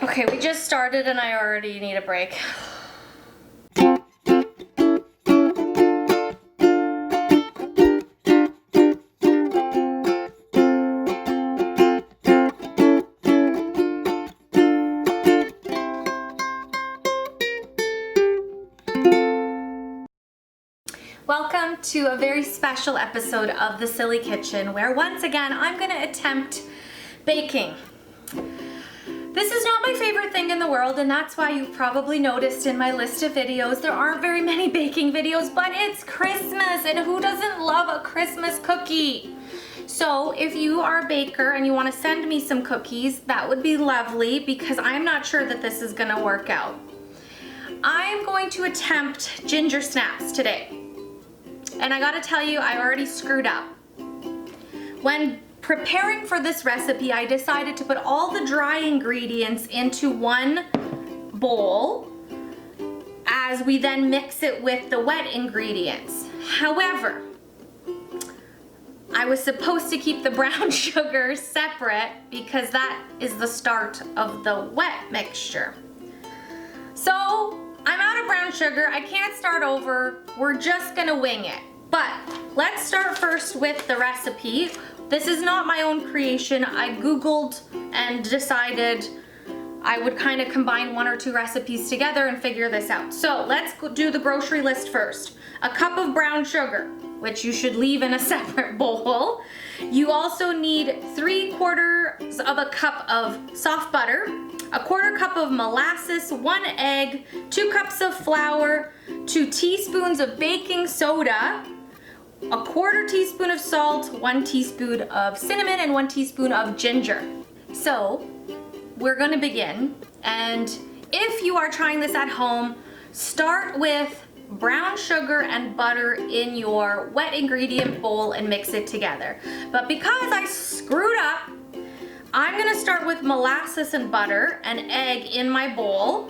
Okay, we just started and I already need a break. Welcome to a very special episode of The Silly Kitchen, where once again I'm going to attempt baking. This is not my favorite thing in the world, and that's why you've probably noticed in my list of videos there aren't very many baking videos, but it's Christmas, and who doesn't love a Christmas cookie? So if you are a baker and you want to send me some cookies, that would be lovely, because I'm not sure that this is going to work out. I'm going to attempt ginger snaps today. And I gotta tell you, I already screwed up. When preparing for this recipe, I decided to put all the dry ingredients into one bowl as we then mix it with the wet ingredients. However, I was supposed to keep the brown sugar separate because that is the start of the wet mixture. So I'm out of brown sugar. I can't start over. We're just gonna wing it. But let's start first with the recipe. This is not my own creation. I Googled and decided I would kind of combine one or two recipes together and figure this out. So let's do the grocery list first. A cup of brown sugar, which you should leave in a separate bowl. You also need 3/4 of a cup of soft butter, a 1/4 cup of molasses, 1 egg, 2 cups of flour, 2 teaspoons of baking soda, a 1/4 teaspoon of salt, 1 teaspoon of cinnamon, and 1 teaspoon of ginger. So we're gonna begin, and if you are trying this at home, start with brown sugar and butter in your wet ingredient bowl and mix it together. But because I screwed up, I'm gonna start with molasses and butter and egg in my bowl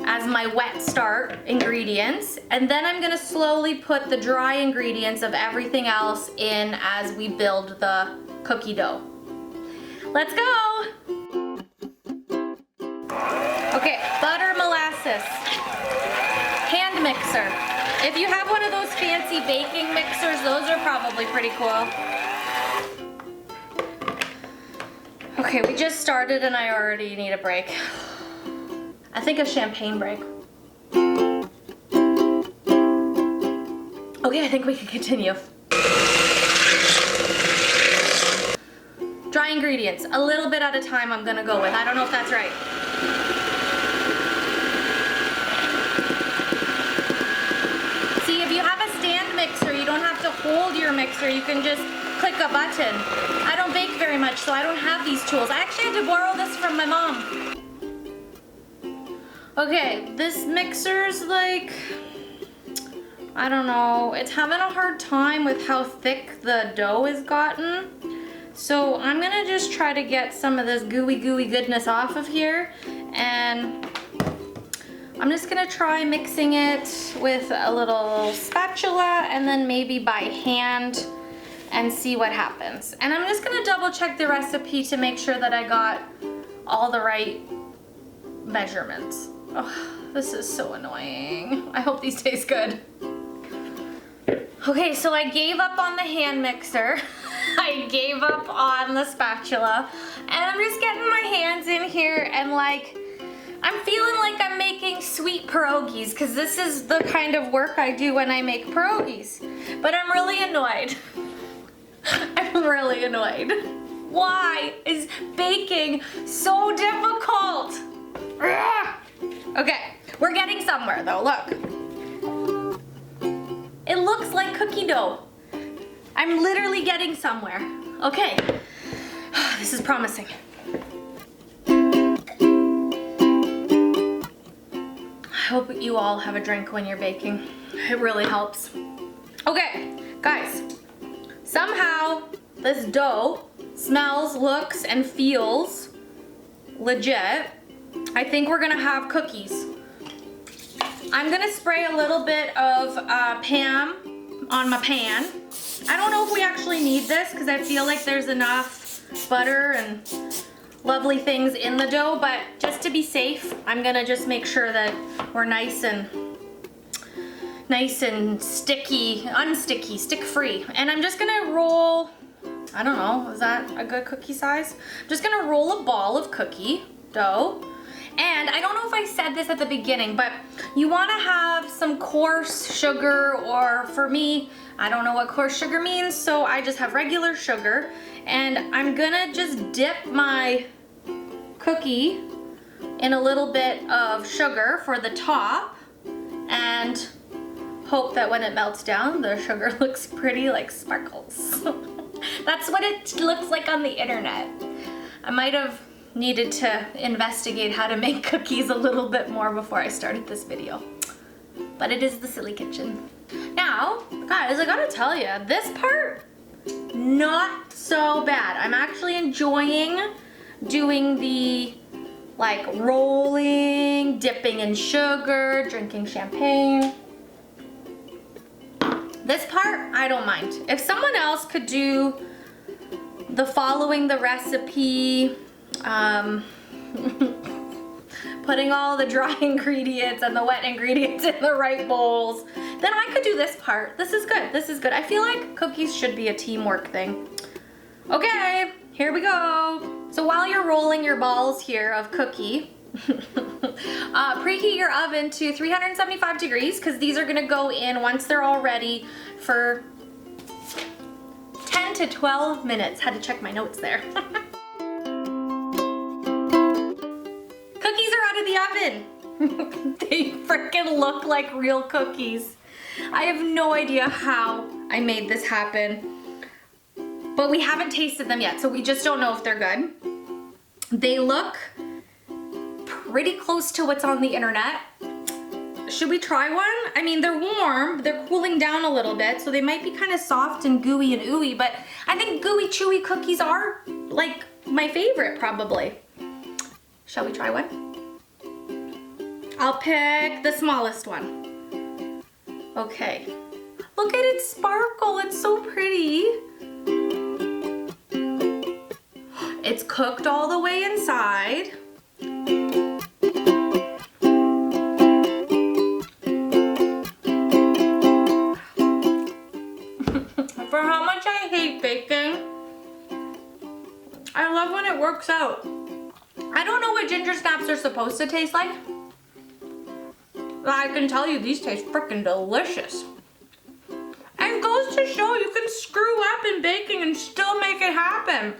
as my wet start ingredients, and then I'm gonna slowly put the dry ingredients of everything else in as we build the cookie dough. Let's go! Okay, butter, molasses, hand mixer. If you have one of those fancy baking mixers, those are probably pretty cool. Okay, we just started and I already need a break. I think a champagne break. Okay, I think we can continue. Dry ingredients, a little bit at a time I'm gonna go with. I don't know if that's right. See, if you have a stand mixer, you don't have to hold your mixer, you can just click a button. I don't bake very much, so I don't have these tools. I actually had to borrow this from my mom. Okay, this mixer's like, I don't know, it's having a hard time with how thick the dough has gotten. So I'm gonna just try to get some of this gooey goodness off of here, and I'm just gonna try mixing it with a little spatula and then maybe by hand and see what happens. And I'm just gonna double check the recipe to make sure that I got all the right measurements. Oh, this is so annoying. I hope these taste good. Okay, so I gave up on the hand mixer. I gave up on the spatula, and I'm just getting my hands in here and like, I'm feeling like I'm making sweet pierogies, because this is the kind of work I do when I make pierogies. But I'm really annoyed. I'm really annoyed. Why is baking so difficult? Ugh. Okay, we're getting somewhere though, look. It looks like cookie dough. I'm literally getting somewhere. Okay, this is promising. I hope you all have a drink when you're baking. It really helps. Okay, guys, somehow this dough smells, looks, and feels legit. I think we're gonna have cookies. I'm gonna spray a little bit of Pam on my pan. I don't know if we actually need this because I feel like there's enough butter and lovely things in the dough, but just to be safe, I'm gonna just make sure that we're nice and sticky, unsticky, stick-free. And I'm just gonna roll, I don't know, is that a good cookie size? I'm just gonna roll a ball of cookie dough. And I don't know if I said this at the beginning, but you wanna have some coarse sugar, or for me, I don't know what coarse sugar means, so I just have regular sugar. And I'm gonna just dip my cookie in a little bit of sugar for the top and hope that when it melts down, the sugar looks pretty like sparkles. That's what it looks like on the internet. I might have needed to investigate how to make cookies a little bit more before I started this video. But it is the Silly Kitchen. Now, guys, I gotta tell you, this part, not so bad. I'm actually enjoying doing the like rolling, dipping in sugar, drinking champagne. This part, I don't mind. If someone else could do the following the recipe, putting all the dry ingredients and the wet ingredients in the right bowls, then I could do this part. This is good, this is good. I feel like cookies should be a teamwork thing. Okay, here we go. So while you're rolling your balls here of cookie, preheat your oven to 375 degrees because these are gonna go in once they're all ready for 10 to 12 minutes. Had to check my notes there. Cookies are out of the oven. They freaking look like real cookies. I have no idea how I made this happen, but we haven't tasted them yet, so we just don't know if they're good. They look pretty close to what's on the internet. Should we try one? I mean, they're warm, they're cooling down a little bit, so they might be kind of soft and gooey and ooey, but I think gooey, chewy cookies are like my favorite, probably. Shall we try one? I'll pick the smallest one. Okay. Look at it sparkle, it's so pretty. It's cooked all the way inside. For how much I hate baking, I love when it works out. I don't know what ginger snaps are supposed to taste like, but I can tell you these taste freaking delicious. And it goes to show you can screw up in baking and still make it happen.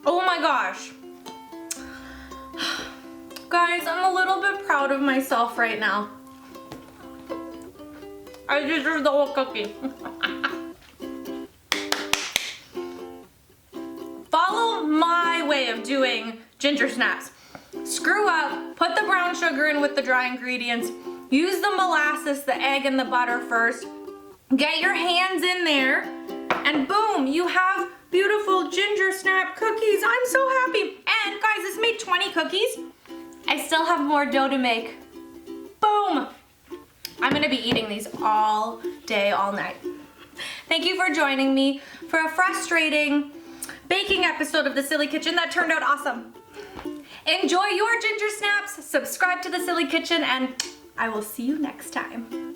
Oh my gosh. Guys, I'm a little bit proud of myself right now. I deserve the whole cookie. Follow my way of doing ginger snaps. Screw up, put the brown sugar in with the dry ingredients, use the molasses, the egg, and the butter first. Get your hands in there, and boom, you have beautiful ginger snap cookies. I'm so happy. And guys, this made 20 cookies. I still have more dough to make. Boom. I'm gonna be eating these all day, all night. Thank you for joining me for a frustrating baking episode of The Silly Kitchen that turned out awesome. Enjoy your ginger snaps, subscribe to The Silly Kitchen, and I will see you next time.